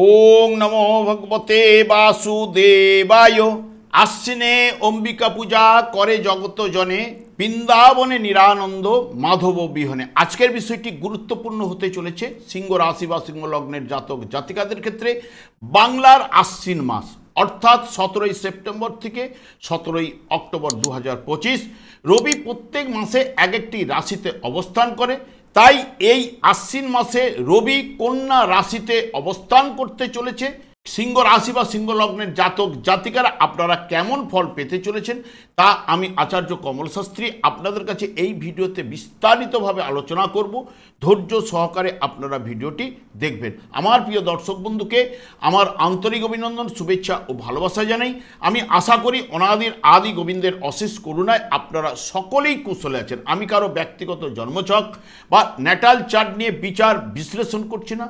ওং নমো ভগবতে বাসুদেবায়। আশ্বিনে অম্বিকা পূজা করে জগত জনে, বৃন্দাবনে নিরানন্দ মাধব বিহনে। আজকের বিষয়টি গুরুত্বপূর্ণ হতে চলেছে সিংহ রাশি বা সিংহ লগ্নের জাতক জাতিকাদের ক্ষেত্রে। বাংলার আশ্বিন মাস অর্থাৎ 17ই সেপ্টেম্বর থেকে 17ই অক্টোবর 2025 রবি প্রত্যেক মাসে এক একটি রাশিতে অবস্থান করে। তাই এই আশ্বিন মাসে রবি কন্যা রাশিতে অবস্থান করতে চলেছে। সিংহ রাশি বা সিংহ লগ্নের জাতক জাতিকারা আপনারা কেমন ফল পেতে চলেছেন তা আমি আচার্য কমল শাস্ত্রী আপনাদের কাছে এই ভিডিওতে বিস্তারিতভাবে আলোচনা করব। ধৈর্য সহকারে আপনারা ভিডিওটি দেখবেন। আমার প্রিয় দর্শক বন্ধুকে আমার আন্তরিক অভিনন্দন, শুভেচ্ছা ও ভালোবাসা জানাই। আমি আশা করি অনাদির আদি গোবিন্দের অশেষ করুণায় আপনারা সকলেই কুশলে আছেন। আমি কারো ব্যক্তিগত জন্মছক বা ন্যাটাল চার্ট নিয়ে বিচার বিশ্লেষণ করছি না।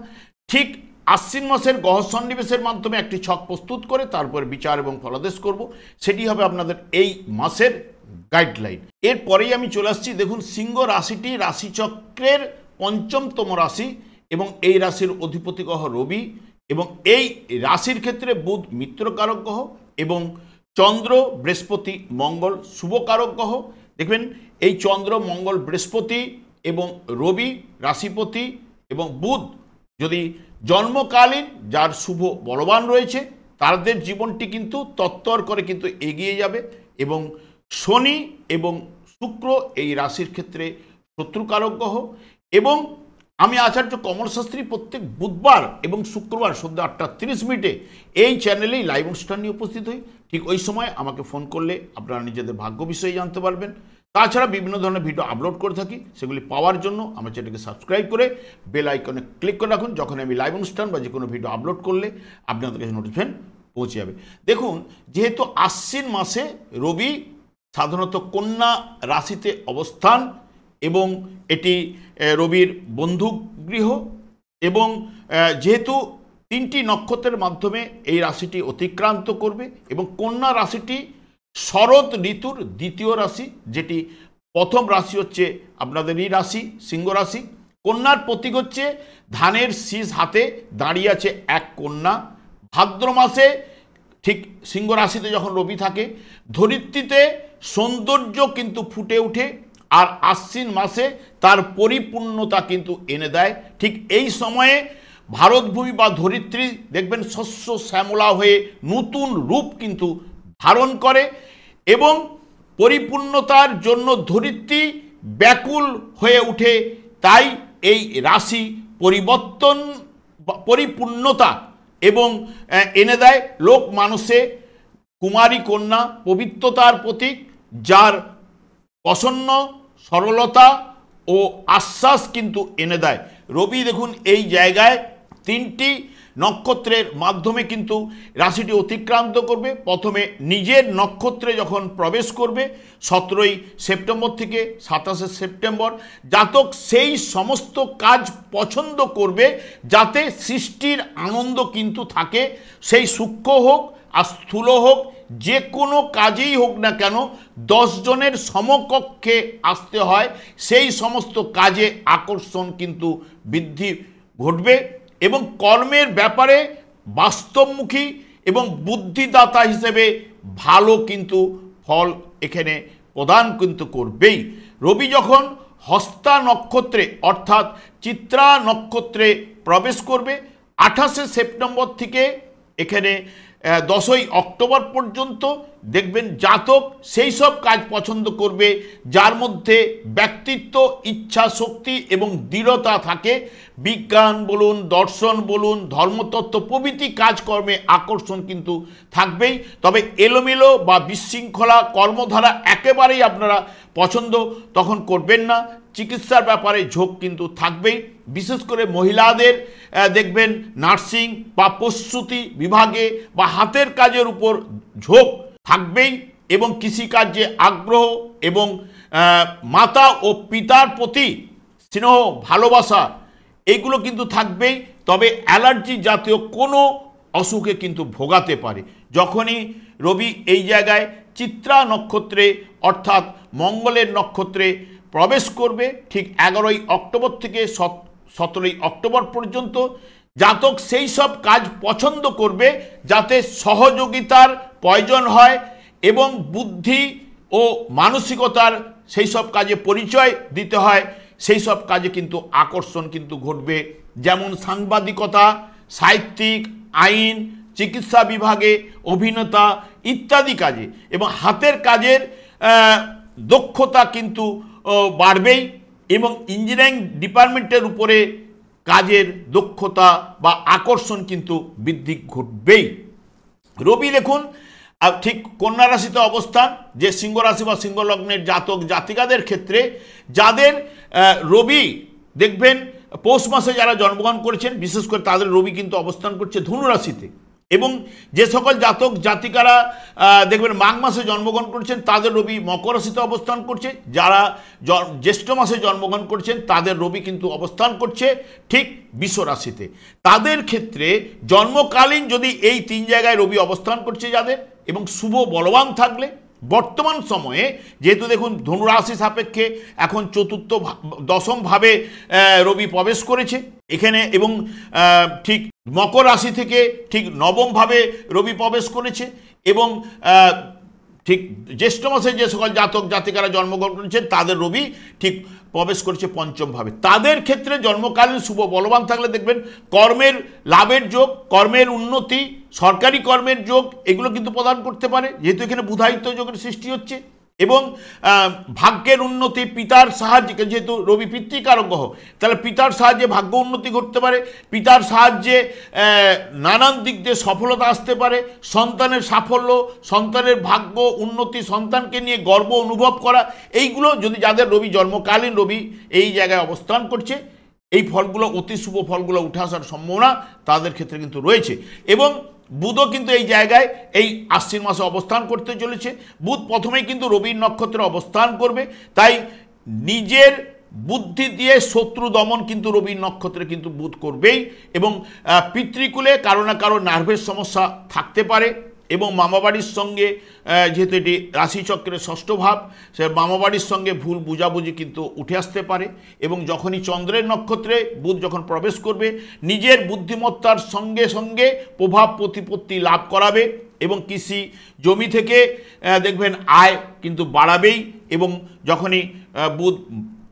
ঠিক আশ্বিন মাসের গ্রহ সন্নিবেশের মাধ্যমে একটি ছক প্রস্তুত করে তারপর বিচার এবং ফলাদেশ করব। সেটি হবে আপনাদের এই মাসের গাইডলাইন। এরপরেই আমি চলে আসছি। দেখুন, সিংহ রাশিটি রাশিচক্রের পঞ্চমতম রাশি এবং এই রাশির অধিপতি গ্রহ রবি, এবং এই রাশির ক্ষেত্রে বুধ মিত্রকারক গ্রহ এবং চন্দ্র বৃহস্পতি মঙ্গল শুভকারক গ্রহ। দেখবেন এই চন্দ্র মঙ্গল বৃহস্পতি এবং রবি রাশিপতি এবং বুধ যদি জন্মকালীন যার শুভ বলবান রয়েছে তাদের জীবনটি কিন্তু তত্তর করে কিন্তু এগিয়ে যাবে। এবং শনি এবং শুক্র এই রাশির ক্ষেত্রে শত্রুকারক গ্রহ। এবং আমি আচার্য কমল শাস্ত্রী প্রত্যেক বুধবার এবং শুক্রবার সন্ধ্যা 8:30 এই চ্যানেলেই লাইভ অনুষ্ঠান নিয়ে উপস্থিত হই। ঠিক ওই সময় আমাকে ফোন করলে আপনারা নিজেদের ভাগ্য বিষয়ে জানতে পারবেন। তাছাড়া বিভিন্ন ধরনের ভিডিও আপলোড করে থাকি, সেগুলি পাওয়ার জন্য আমার চ্যানেলকে সাবস্ক্রাইব করে বেল আইকনে ক্লিক করে রাখুন। যখন আমি লাইভ অনুষ্ঠান বা যে কোনো ভিডিও আপলোড করলে আপনাদের কাছে নোটিফিকেশন পৌঁছে যাবে। দেখুন, যেহেতু আশ্বিন মাসে রবি সাধারণত কন্যা রাশিতে অবস্থান এবং এটি রবির বন্ধু গৃহ, এবং যেহেতু 3টি নক্ষত্রের মাধ্যমে এই রাশিটি অতিক্রান্ত করবে এবং কন্যা রাশিটি শরৎ ঋতুর দ্বিতীয় রাশি, যেটি প্রথম রাশি হচ্ছে আপনাদেরই রাশি সিংহ রাশি। কন্যার প্রতীক হচ্ছে ধানের শীষ হাতে দাঁড়িয়ে আছে এক কন্যা। ভাদ্র মাসে ঠিক সিংহ রাশিতে যখন রবি থাকে ধরিত্রীতে সৌন্দর্য কিন্তু ফুটে ওঠে, আর আশ্বিন মাসে তার পরিপূর্ণতা কিন্তু এনে দেয়। ঠিক এই সময়ে ভারতভূমি বা ধরিত্রী দেখবেন শস্য শ্যামলা হয়ে নতুন রূপ কিন্তু ধারণ করে এবং পরিপূর্ণতার জন্য ধরিত্রী ব্যাকুল হয়ে ওঠে। তাই এই রাশি পরিবর্তন পরিপূর্ণতা এবং এনে দেয় লোক মানুষে। কুমারী কন্যা পবিত্রতার প্রতীক, যার প্রসন্ন সরলতা ও আশ্বাস কিন্তু এনে দেয়। রবি দেখুন এই জায়গায় 3টি নক্ষত্রের মাধ্যমে কিন্তু রাশিটি অতিক্রান্ত করবে। প্রথমে নিজের নক্ষত্রে যখন প্রবেশ করবে 17ই সেপ্টেম্বর থেকে 27শে সেপ্টেম্বর, জাতক সেই সমস্ত কাজ পছন্দ করবে যাতে সৃষ্টির আনন্দ কিন্তু থাকে। সেই সূক্ষ্ম হোক আর স্থূল হোক, যে কোনো কাজেই হোক না কেন 10 জনের সমকক্ষে আসতে হয়। সেই সমস্ত কাজে আকর্ষণ কিন্তু বৃদ্ধি ঘটবে এবং কর্মের ব্যাপারে বাস্তবমুখী এবং বুদ্ধিদাতা হিসেবে ভালো কিন্তু ফল এখানে প্রদান কিন্তু করবেই। রবি যখন হস্তা নক্ষত্রে অর্থাৎ চিত্রা নক্ষত্রে প্রবেশ করবে 28শে সেপ্টেম্বর থেকে এখানে 10ই অক্টোবর পর্যন্ত, দেখবেন জাতক সেই সব কাজ পছন্দ করবে যার মধ্যে ব্যক্তিত্ব, ইচ্ছা শক্তি এবং দৃঢ়তা থাকে। বিজ্ঞান বলুন, দর্শন বলুন, ধর্মতত্ত্ব প্রভৃতি কাজকর্মে আকর্ষণ কিন্তু থাকবেই। তবে এলোমেলো বা বিশৃঙ্খলা কর্মধারা একেবারেই আপনারা পছন্দ তখন করবেন না। চিকিৎসার ব্যাপারে ঝোঁক কিন্তু থাকবেই। বিশেষ করে মহিলাদের দেখবেন নার্সিং বা প্রসূতি বিভাগে বা হাতের কাজের উপর ঝোঁক থাকবেই এবং কৃষিকার্যে আগ্রহ এবং মাতা ও পিতার প্রতি স্নেহ ভালোবাসা এইগুলো কিন্তু থাকবেই। তবে অ্যালার্জি জাতীয় কোনো অসুখে কিন্তু ভোগাতে পারে। যখনই রবি এই জায়গায় চিত্রা নক্ষত্রে অর্থাৎ মঙ্গলের নক্ষত্রে প্রবেশ করবে ঠিক 11ই অক্টোবর থেকে 17ই অক্টোবর পর্যন্ত, জাতক সেই সব কাজ পছন্দ করবে যাতে সহযোগিতার প্রয়োজন হয় এবং বুদ্ধি ও মানসিকতার সেই সব কাজে পরিচয় দিতে হয়, সেই সব কাজে কিন্তু আকর্ষণ কিন্তু ঘটবে। যেমন সাংবাদিকতা, সাহিত্যিক, আইন, চিকিৎসা বিভাগে, অভিনেতা ইত্যাদি কাজে এবং হাতের কাজের দক্ষতা কিন্তু বাড়বেই এবং ইঞ্জিনিয়ারিং ডিপার্টমেন্টের উপরে কাজের দক্ষতা বা আকর্ষণ কিন্তু বৃদ্ধি ঘটবেই। রবি দেখুন ঠিক কন্যা রাশিতে অবস্থান, যে সিংহ রাশি বা সিংহ লগ্নের জাতক জাতিকাদের ক্ষেত্রে যাদের রবি দেখবেন পৌষ মাসে যারা জন্মগ্রহণ করেছেন বিশেষ করে তাদের রবি কিন্তু অবস্থান করছে ধনু রাশিতে, এবং যে সকল জাতক জাতিকারা দেখবেন মাঘ মাসে জন্মগ্রহণ করেছেন তাদের রবি মকর রাশিতে অবস্থান করছে, যারা জ্যৈষ্ঠ মাসে জন্মগ্রহণ করছেন তাদের রবি কিন্তু অবস্থান করছে ঠিক বৃষ রাশিতে। তাদের ক্ষেত্রে জন্মকালীন যদি এই 3 জায়গায় রবি অবস্থান করছে যাদের এবং শুভ বলবান থাকলে, বর্তমান সময়ে যেহেতু দেখুন ধনু রাশি সাপেক্ষে এখন চতুর্থ দশম ভাবে রবি প্রবেশ করেছে এখানে, এবং ঠিক মকর রাশি থেকে ঠিক নবম ভাবে রবি প্রবেশ করেছে, এবং ঠিক জ্যৈষ্ঠ মাসে যে সকল জাতক জাতিকারা জন্মগ্রহণ করেছেন তাদের রবি ঠিক প্রবেশ করেছে পঞ্চম ভাবে। তাদের ক্ষেত্রে জন্মকালীন শুভ বলবান থাকলে দেখবেন কর্মের লাভের যোগ, কর্মের উন্নতি, সরকারি কর্মের যোগ এগুলো কিন্তু প্রদান করতে পারে, যেহেতু এখানে বুধায়িত্ব যোগের সৃষ্টি হচ্ছে, এবং ভাগ্যের উন্নতি, পিতার সাহায্যে, যেহেতু রবি পিতৃকারক গ্রহ তাহলে পিতার সাহায্যে ভাগ্য উন্নতি ঘটতে পারে, পিতার সাহায্যে নানান দিক দিয়ে সফলতা আসতে পারে, সন্তানের সাফল্য, সন্তানের ভাগ্য উন্নতি, সন্তানকে নিয়ে গর্ব অনুভব করা, এইগুলো যদি যাদের রবি জন্মকালীন রবি এই জায়গায় অবস্থান করছে এই ফলগুলো অতি শুভ ফলগুলো উঠে আসার সম্ভাবনা তাদের ক্ষেত্রে কিন্তু রয়েছে। এবং বুধও কিন্তু এই জায়গায় এই আশ্বিন মাসে অবস্থান করতে চলেছে। বুধ প্রথমেই কিন্তু রবির নক্ষত্রে অবস্থান করবে, তাই নিজের বুদ্ধি দিয়ে শত্রু দমন কিন্তু রবির নক্ষত্রে কিন্তু বুধ করবেই, এবং পিতৃকুলে কারো না কারো নার্ভের সমস্যা থাকতে পারে, এবং মামাবাড়ির সঙ্গে যেহেতু এটি রাশিচক্রের ষষ্ঠ ভাব, সে মামাবাড়ির সঙ্গে ভুল বুঝাবুঝি কিন্তু উঠে আসতে পারে, এবং যখনই চন্দ্রের নক্ষত্রে বুধ যখন প্রবেশ করবে নিজের বুদ্ধিমত্তার সঙ্গে সঙ্গে প্রভাব প্রতিপত্তি লাভ করাবে, এবং কৃষি জমি থেকে দেখবেন আয় কিন্তু বাড়াবেই, এবং যখনই বুধ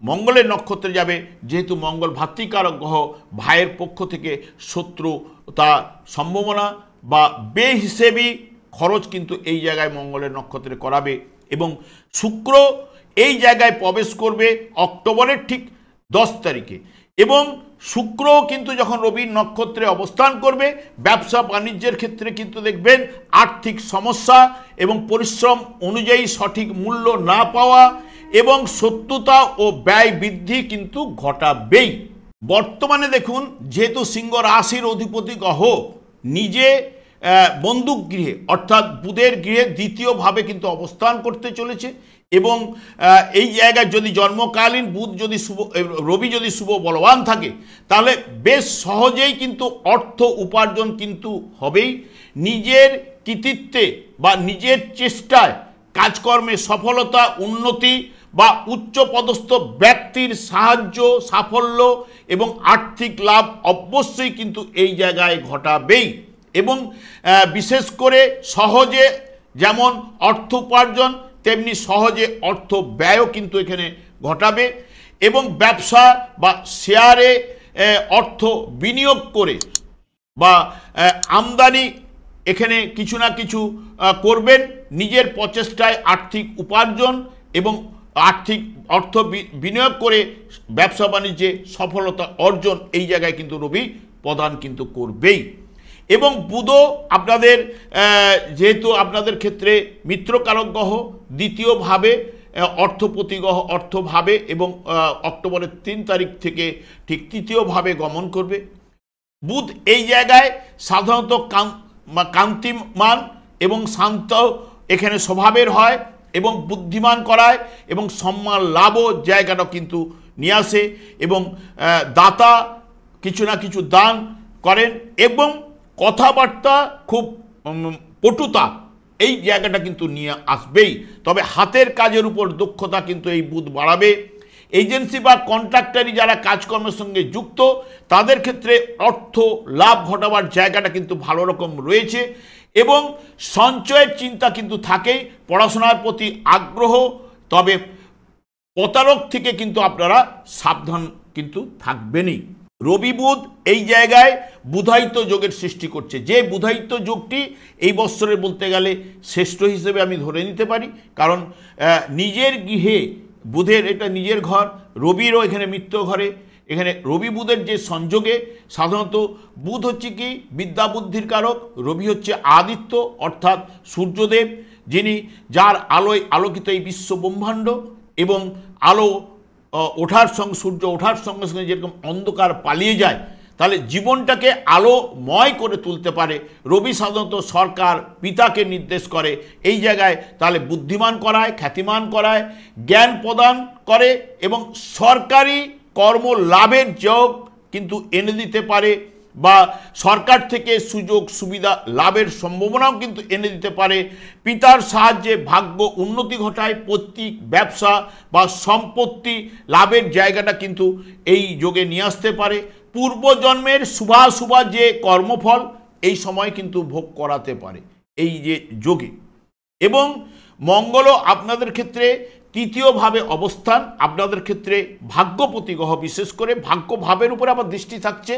মঙ্গলের নক্ষত্রে যাবে, যেহেতু মঙ্গল ভাতৃকারক গ্রহ, ভাইয়ের পক্ষ থেকে শত্রু তা সম্ভাবনা বা বেহিসেবি খরচ কিন্তু এই জায়গায় মঙ্গলের নক্ষত্রে করাবে, এবং শুক্র এই জায়গায় প্রবেশ করবে অক্টোবরের ঠিক 10 তারিখে, এবং শুক্র কিন্তু যখন রবির নক্ষত্রে অবস্থান করবে ব্যবসা বাণিজ্যের ক্ষেত্রে কিন্তু দেখবেন আর্থিক সমস্যা এবং পরিশ্রম অনুযায়ী সঠিক মূল্য না পাওয়া এবং শত্রুতা ও ব্যয় বৃদ্ধি কিন্তু ঘটাবেই। বর্তমানে দেখুন যেহেতু সিংহ রাশির অধিপতি গ্রহ নিজে বন্দুক গৃহে অর্থাৎ বুধের গৃহে দ্বিতীয়ভাবে কিন্তু অবস্থান করতে চলেছে, এবং এই জায়গায় যদি জন্মকালীন বুধ যদি রবি যদি শুভ বলবান থাকে তাহলে বেশ সহজেই কিন্তু অর্থ উপার্জন কিন্তু হবেই। নিজের কৃতিত্বে বা নিজের চেষ্টায় কাজকর্মে সফলতা, উন্নতি বা উচ্চপদস্থ ব্যক্তির সাহায্য, সাফল্য এবং আর্থিক লাভ অবশ্যই কিন্তু এই জায়গায় ঘটাবেই, এবং বিশেষ করে সহজে যেমন অর্থ উপার্জন তেমনি সহজে অর্থ ব্যয়ও কিন্তু এখানে ঘটাবে, এবং ব্যবসা বা শেয়ারে অর্থ বিনিয়োগ করে বা আমদানি এখানে কিছু না কিছু করবেন, নিজের প্রচেষ্টায় আর্থিক উপার্জন এবং আর্থিক অর্থ বিনিয়োগ করে ব্যবসা বাণিজ্যে সফলতা অর্জন এই জায়গায় কিন্তু রবি প্রদান কিন্তু করবেই। এবং বুধও আপনাদের যেহেতু আপনাদের ক্ষেত্রে মিত্রকারক গ্রহ দ্বিতীয়ভাবে অর্থপতি গ্রহ অর্থভাবে, এবং অক্টোবরের 3 তারিখ থেকে ঠিক তৃতীয়ভাবে গমন করবে। বুধ এই জায়গায় সাধারণত কান্তিমান এবং শান্ত এখানে স্বভাবের হয় এবং বুদ্ধিমান করায় এবং সম্মান লাভও জায়গাটা কিন্তু নিয়ে আসে, এবং দাতা কিছু না কিছু দান করেন, এবং কথাবার্তা খুব পটুতা এই জায়গাটা কিন্তু নিয়ে আসবেই। তবে হাতের কাজের উপর দক্ষতা কিন্তু এই বুধ বাড়াবে, এজেন্সি বা কন্ট্রাক্টারি যারা কাজকর্মের সঙ্গে যুক্ত তাদের ক্ষেত্রে অর্থ লাভ ঘটাবার জায়গাটা কিন্তু ভালো রকম রয়েছে এবং সঞ্চয়ের চিন্তা কিন্তু থাকেই। পড়াশোনার প্রতি আগ্রহ, তবে প্রতারক থেকে কিন্তু আপনারা সাবধান কিন্তু থাকবেনই। রবি বুধ এই জায়গায় বুধায়িত যোগের সৃষ্টি করছে, যে বুধায়িত যোগটি এই বৎসরে বলতে গেলে শ্রেষ্ঠ হিসেবে আমি ধরে নিতে পারি, কারণ নিজের গৃহে বুধের এটা নিজের ঘর, রবিরও এখানে মিত্র ঘরে, এখানে রবি বুধের যে সংযোগে সাধারণত বুধ হচ্ছে কি বিদ্যা বুদ্ধির কারক, রবি হচ্ছে আদিত্য অর্থাৎ সূর্যদেব, যিনি যার আলোয় আলোকিত এই বিশ্ব ব্রহ্মাণ্ড এবং আলো ওঠার সঙ্গে সূর্য ওঠার সঙ্গে সঙ্গে যেরকম অন্ধকার পালিয়ে যায়, তাহলে জীবনটাকে আলোময় করে তুলতে পারে। রবি সাধারণত সরকার পিতাকে নির্দেশ করে এই জায়গায়, তাহলে বুদ্ধিমান করায়, খ্যাতিমান করায়, জ্ঞান প্রদান করে এবং সরকারি কর্ম লাভের যোগ কিন্তু এনে দিতে পারে বা সরকার থেকে সুযোগ সুবিধা লাভের সম্ভাবনাও কিন্তু এনে দিতে পারে। পিতার সাহায্যে ভাগ্য উন্নতি ঘটায়, পৈতৃক ব্যবসা বা সম্পত্তি লাভের জায়গাটা কিন্তু এই যোগে নিয়ে আসতে পারে। পূর্বজন্মের শুভাশুভ যে কর্মফল এই সময় কিন্তু ভোগ করাতে পারে এই যে যোগে। এবং মঙ্গলও আপনাদের ক্ষেত্রে তৃতীয়ভাবে অবস্থান, আপনাদের ক্ষেত্রে ভাগ্যপতি গ্রহ, বিশেষ করে ভাগ্য ভাবের উপরে আবার দৃষ্টি থাকছে,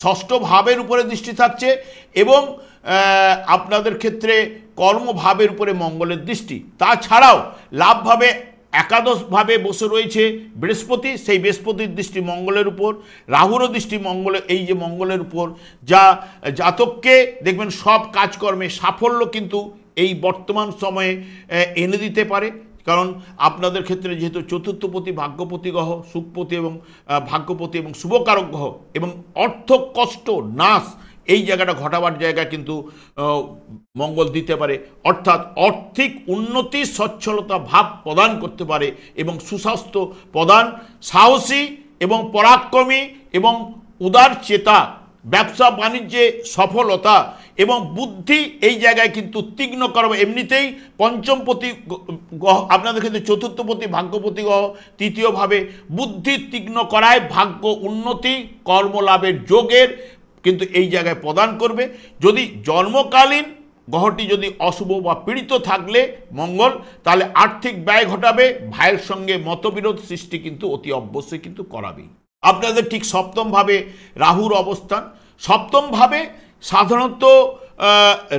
ষষ্ঠ ভাবের উপরে দৃষ্টি থাকছে এবং আপনাদের ক্ষেত্রে কর্মভাবের উপরে মঙ্গলের দৃষ্টি। তাছাড়াও লাভভাবে একাদশভাবে বসে রয়েছে বৃহস্পতি, সেই বৃহস্পতির দৃষ্টি মঙ্গলের উপর, রাহুরও দৃষ্টি মঙ্গলের, এই যে মঙ্গলের উপর, যা জাতককে দেখবেন সব কাজকর্মে সাফল্য কিন্তু এই বর্তমান সময়ে এনে দিতে পারে। কারণ আপনাদের ক্ষেত্রে যেহেতু চতুর্থপতি ভাগ্যপতি গ্রহ, সুখপতি এবং ভাগ্যপতি এবং শুভকারক গ্রহ এবং অর্থ কষ্ট নাশ এই জায়গাটা ঘটাবার জায়গা কিন্তু মঙ্গল দিতে পারে, অর্থাৎ আর্থিক উন্নতি সচ্ছলতা ভাব প্রদান করতে পারে এবং সুস্বাস্থ্য প্রদান, সাহসী এবং পরাক্রমী এবং উদার চেতা, ব্যবসা বাণিজ্যে সফলতা এবং বুদ্ধি এই জায়গায় কিন্তু তীক্ষ্ণ করবে। এমনিতেই পঞ্চমপতি আপনাদের ক্ষেত্রে চতুর্থপতি ভাগ্যপতি গ্রহ তৃতীয়ভাবে বুদ্ধি তীক্ষ্ণ করায় ভাগ্য উন্নতি কর্মলাভের যোগের কিন্তু এই জায়গায় প্রদান করবে। যদি জন্মকালীন গ্রহটি যদি অশুভ বা পীড়িত থাকলে মঙ্গল, তাহলে আর্থিক ব্যয় ঘটাবে, ভাইয়ের সঙ্গে মতবিরোধ সৃষ্টি কিন্তু অতি অবশ্যই কিন্তু করাবেই। আপনাদের ঠিক সপ্তমভাবে রাহুর অবস্থান, সপ্তমভাবে সাধারণত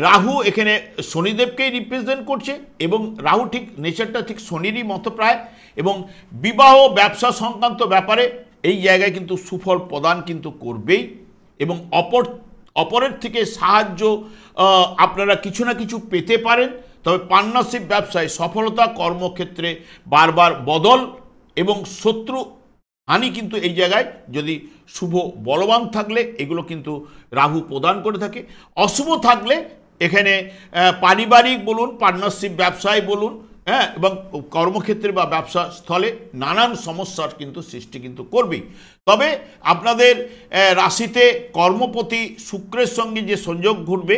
রাহু এখানে শনিদেবকেই রিপ্রেজেন্ট করছে এবং রাহু ঠিক নেচারটা ঠিক শনিরই মতো প্রায়, এবং বিবাহ ব্যবসা সংক্রান্ত ব্যাপারে এই জায়গায় কিন্তু সুফল প্রদান কিন্তু করবেই এবং অপরের থেকে সাহায্য আপনারা কিছু না কিছু পেতে পারেন। তবে পার্টনারশিপ ব্যবসায় সফলতা, কর্মক্ষেত্রে বারবার বদল এবং শত্রু হানি কিন্তু এই জায়গায় যদি শুভ বলবান থাকলে এগুলো কিন্তু রাহু প্রদান করে থাকে। অশুভ থাকলে এখানে পারিবারিক বলুন, পার্টনারশিপ ব্যবসায় বলুন, হ্যাঁ, এবং কর্মক্ষেত্রে বা ব্যবসা স্থলে নানান সমস্যার কিন্তু সৃষ্টি কিন্তু করবেই। তবে আপনাদের রাশিতে কর্মপতি শুক্রের সঙ্গে যে সংযোগ ঘটবে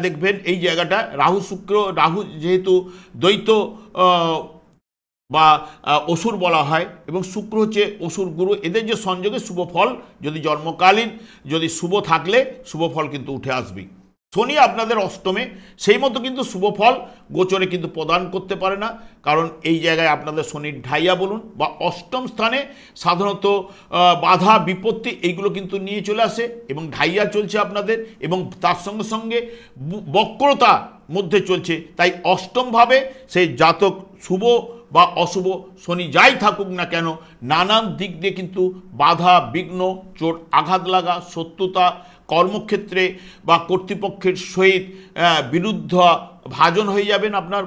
দেখবেন এই জায়গাটা রাহু যেহেতু দ্বৈত বা অসুর বলা হয় এবং শুক্র হচ্ছে অসুর গুরু, এদের যে সংযোগে শুভ ফল যদি জন্মকালীন যদি শুভ থাকলে শুভ ফল কিন্তু উঠে আসবেই। শনি আপনাদের অষ্টমে, সেই মতো কিন্তু শুভ ফল গোচরে কিন্তু প্রদান করতে পারে না, কারণ এই জায়গায় আপনাদের শনির ঢাইয়া বলুন বা অষ্টম স্থানে সাধারণত বাধা বিপত্তি এইগুলো কিন্তু নিয়ে চলে আসে এবং ঢাইয়া চলছে আপনাদের এবং তার সঙ্গে সঙ্গে বক্রতা মধ্যে চলছে। তাই অষ্টমভাবে সেই জাতক শুভ বা অশুভ শনি যাই থাকুক না কেন নানান দিক দিয়ে কিন্তু বাধা বিঘ্ন, চোট আঘাত লাগা, শত্রুতা, কর্মক্ষেত্রে বা কর্তৃপক্ষের সহিত বিরুদ্ধ ভাজন হয়ে যাবেন আপনার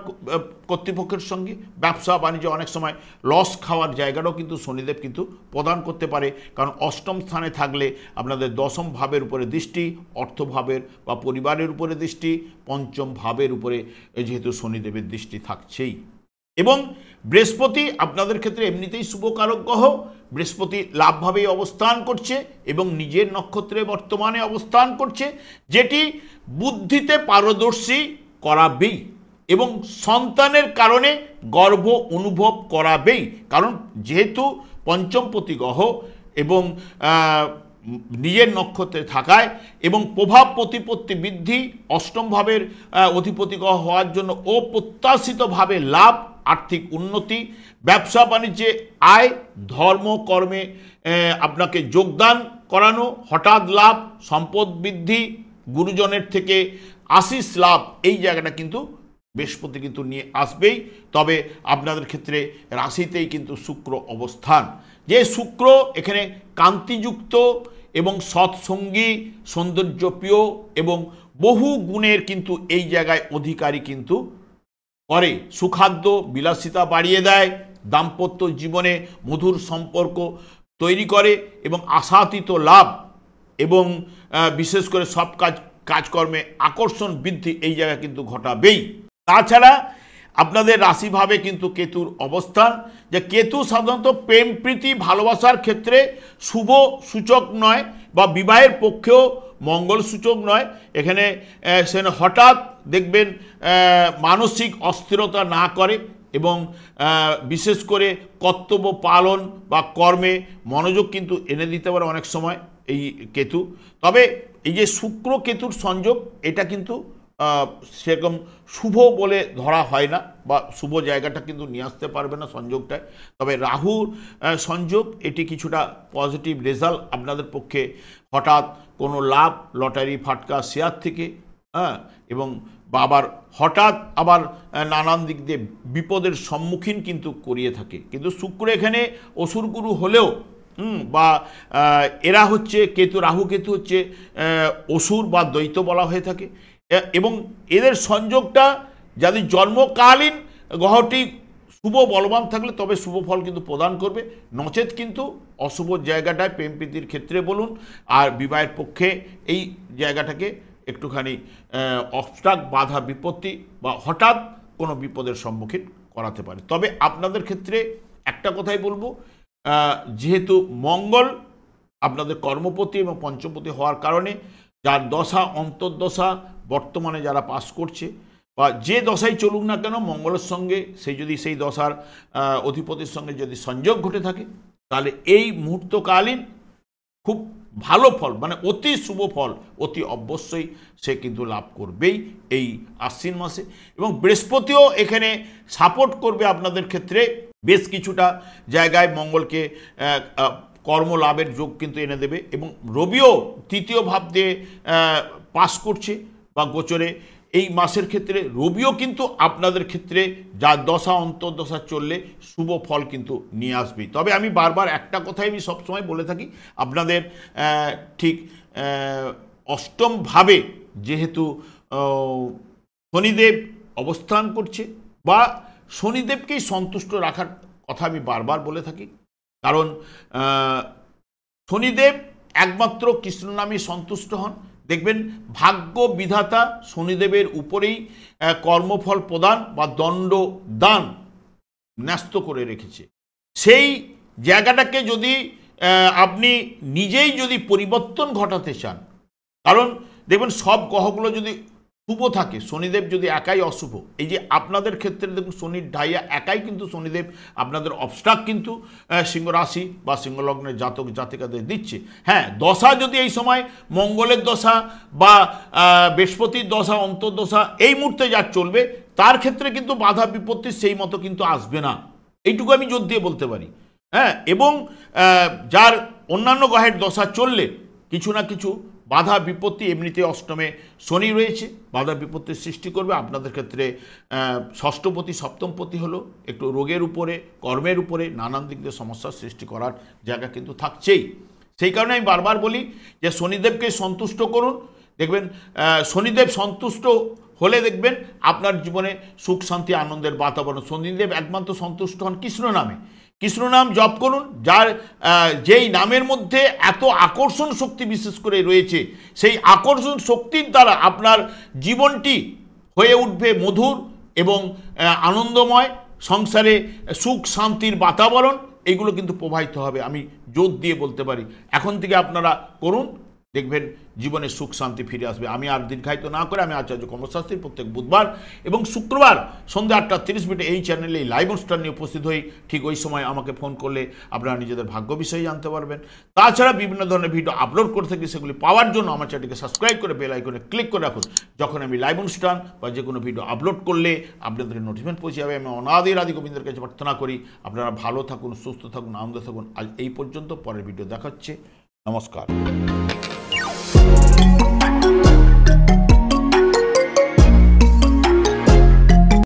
কর্তৃপক্ষের সঙ্গে, ব্যবসা বাণিজ্য অনেক সময় লস খাওয়ার জায়গাটাও কিন্তু শনিদেব কিন্তু প্রদান করতে পারে, কারণ অষ্টম স্থানে থাকলে আপনাদের দশম ভাবের উপরে দৃষ্টি, অর্থভাবের বা পরিবারের উপরে দৃষ্টি, পঞ্চম ভাবের উপরে যেহেতু শনিদেবের দৃষ্টি থাকছেই। এবং বৃহস্পতি আপনাদের ক্ষেত্রে এমনিতেই শুভকারক গ্রহ, বৃহস্পতি লাভভাবেই অবস্থান করছে এবং নিজের নক্ষত্রে বর্তমানে অবস্থান করছে, যেটি বুদ্ধিতে পারদর্শী করাবেই এবং সন্তানের কারণে গর্ব অনুভব করাবেই। কারণ যেহেতু পঞ্চমপতি গ্রহ এবং নিজের নক্ষত্রে থাকায় এবং প্রভাব প্রতিপত্তি বৃদ্ধি, অষ্টম ভাবের অধিপতি গ্রহ হওয়ার জন্য অপ্রত্যাশিতভাবে লাভ, আর্থিক উন্নতি, ব্যবসা বাণিজ্যে আয়, ধর্ম কর্মে আপনাকে যোগদান করানো, হঠাৎ লাভ, সম্পদ বৃদ্ধি, গুরুজনের থেকে আশীষ লাভ, এই জায়গাটা কিন্তু বৃহস্পতি কিন্তু নিয়ে আসবেই। তবে আপনাদের ক্ষেত্রে রাশিতেই কিন্তু শুক্র অবস্থান, যে শুক্র এখানে কান্তিযুক্ত এবং সৎসঙ্গী, সৌন্দর্যপ্রিয় এবং বহু গুণের কিন্তু এই জায়গায় অধিকারী কিন্তু করে। সুখাদ্য বিলাসিতা বাড়িয়ে দেয়, দাম্পত্য জীবনে মধুর সম্পর্ক তৈরি করে এবং আশাতীত লাভ এবং বিশেষ করে সব কাজকর্মে আকর্ষণ বৃদ্ধি এই জায়গায় কিন্তু ঘটাবেই। তাছাড়া আপনাদের রাশিভাবে কিন্তু কেতুর অবস্থান, যে কেতু সাধারণত প্রেম প্রীতি ভালোবাসার ক্ষেত্রে শুভ সূচক নয় বা বিবাহের পক্ষেও মঙ্গল সূচক নয়। এখানে সে হঠাৎ দেখবেন মানসিক অস্থিরতা না করে এবং বিশেষ করে কর্তব্য পালন বা কর্মে মনোযোগ কিন্তু এনে দিতে পারে অনেক সময় এই কেতু। তবে এই যে শুক্র কেতুর সংযোগ, এটা কিন্তু সেরকম শুভ বলে ধরা হয় না বা শুভ জায়গাটা কিন্তু নিয়ে আসতে পারবে না সংযোগটায়। তবে রাহুর সংযোগ, এটি কিছুটা পজিটিভ রেজাল্ট আপনাদের পক্ষে, হঠাৎ কোনো লাভ, লটারি ফাটকা শেয়ার থেকে এবং আবার হঠাৎ আবার নানান দিক দিয়ে বিপদের সম্মুখীন কিন্তু করিয়ে থাকে। কিন্তু শুক্র এখানে অসুরগুরু হলেও বা এরা হচ্ছে কেতু, রাহু কেতু হচ্ছে অসুর বা দ্বৈত বলা হয়ে থাকে এবং এদের সংযোগটা যদি জন্মকালীন গ্রহটি শুভ বলবান থাকলে তবে শুভ ফল কিন্তু প্রদান করবে, নচেত কিন্তু অশুভ জায়গাটায় প্রেম প্রীতির ক্ষেত্রে বলুন আর বিবাহের পক্ষে এই জায়গাটাকে একটুখানি অবস্ট্রাক, বাধা বিপত্তি বা হঠাৎ কোনো বিপদের সম্মুখীন করাতে পারে। তবে আপনাদের ক্ষেত্রে একটা কথাই বলবো, যেহেতু মঙ্গল আপনাদের কর্মপতি এবং পঞ্চমপতি হওয়ার কারণে যার দশা অন্তর্দশা বর্তমানে যারা পাস করছে বা যে দশাই চলুক না কেন মঙ্গলের সঙ্গে সেই দশার অধিপতির সঙ্গে যদি সংযোগ ঘটে থাকে তাহলে এই মুহূর্তকালীন খুব ভালো ফল, মানে অতি শুভ ফল অতি অবশ্যই সে কিন্তু লাভ করবেই এই আশ্বিন মাসে। এবং বৃহস্পতিও এখানে সাপোর্ট করবে আপনাদের ক্ষেত্রে, বেশ কিছুটা জায়গায় মঙ্গলকে কর্মলাভের যোগ কিন্তু এনে দেবে এবং রবিও তৃতীয় ভাব দিয়ে পাস করছে বা গোচরে এই মাসের ক্ষেত্রে রবিও কিন্তু আপনাদের ক্ষেত্রে যা দশা অন্তর্দশা চললে শুভ ফল কিন্তু নিয়ে আসবে। তবে আমি বারবার একটা কথাই আমি সবসময় বলে থাকি, আপনাদের ঠিক অষ্টম ভাবে যেহেতু শনিদেব অবস্থান করছে বা শনিদেবকেই সন্তুষ্ট রাখার কথা আমি বারবার বলে থাকি, কারণ শনিদেব একমাত্র কৃষ্ণ নামে সন্তুষ্ট হন। দেখবেন ভাগ্য বিধাতা শনিদেবের উপরেই কর্মফল প্রদান বা দণ্ড দান ন্যস্ত করে রেখেছে। সেই জায়গাটাকে যদি আপনি নিজেই যদি পরিবর্তন ঘটাতে চান, কারণ দেখবেন সব গ্রহগুলো যদি শুভ থাকে, শনিদেব যদি একাই অশুভ, এই যে আপনাদের ক্ষেত্রে দেখুন শনির ঢাইয়া একাই কিন্তু শনিদেব আপনাদের অবস্ট্রাক কিন্তু সিংহ রাশি বা সিংহ লগ্নের জাতক জাতিকাদের দিচ্ছে। হ্যাঁ, দশা যদি এই সময় মঙ্গলের দশা বা বৃহস্পতির দশা অন্তর্দশা এই মুহূর্তে যা চলবে তার ক্ষেত্রে কিন্তু বাধা বিপত্তি সেই মতো কিন্তু আসবে না, এইটুকু আমি জোর দিয়ে বলতে পারি। হ্যাঁ, এবং যার অন্যান্য গ্রহের দশা চললে কিছু না কিছু বাধা বিপত্তি, এমনিতে অষ্টমে শনি রয়েছে, বাধা বিপত্তির সৃষ্টি করবে। আপনাদের ক্ষেত্রে ষষ্ঠপতি সপ্তমপতি হলো একটু রোগের উপরে, কর্মের উপরে নানান দিক দিয়ে সমস্যার সৃষ্টি করার জায়গা কিন্তু থাকছেই। সেই কারণে আমি বারবার বলি যে শনিদেবকে সন্তুষ্ট করুন, দেখবেন শনিদেব সন্তুষ্ট হলে দেখবেন আপনার জীবনে সুখ শান্তি আনন্দের বাতাবরণ। শনিদেব একমাত্র সন্তুষ্ট হন কৃষ্ণ নামে, কৃষ্ণ নাম জপ করুন, যার যেই নামের মধ্যে এত আকর্ষণ শক্তি বিশেষ করে রয়েছে, সেই আকর্ষণ শক্তির দ্বারা আপনার জীবনটি হয়ে উঠবে মধুর এবং আনন্দময়, সংসারে সুখ শান্তির বাতাবরণ এগুলো কিন্তু প্রবাহিত হবে। আমি জোর দিয়ে বলতে পারি, এখন থেকে আপনারা করুন, দেখবেন জীবনে সুখ শান্তি ফিরে আসবে। আমি আর দীর্ঘায়িত না করে আমি আচার্য কমলশাস্ত্রী প্রত্যেক বুধবার এবং শুক্রবার সন্ধ্যা 8:30 এই চ্যানেলে এই লাইভ অনুষ্ঠান নিয়ে উপস্থিত হই। ঠিক ওই সময় আমাকে ফোন করলে আপনারা নিজেদের ভাগ্য বিষয়ে জানতে পারবেন। তাছাড়া বিভিন্ন ধরনের ভিডিও আপলোড করে থাকি, সেগুলি পাওয়ার জন্য আমার চ্যানেলটিকে সাবস্ক্রাইব করে বেল আইকনে ক্লিক করে রাখুন। যখন আমি লাইভ অনুষ্ঠান বা যে কোনো ভিডিও আপলোড করলে আপনাদের নোটিফিকেশন পৌঁছে যাবে। আমি অনাদির আদি গোবিন্দের কাছে প্রার্থনা করি আপনারা ভালো থাকুন, সুস্থ থাকুন, আনন্দ থাকুন। আজ এই পর্যন্ত, পরের ভিডিও দেখাচ্ছে। নমস্কার।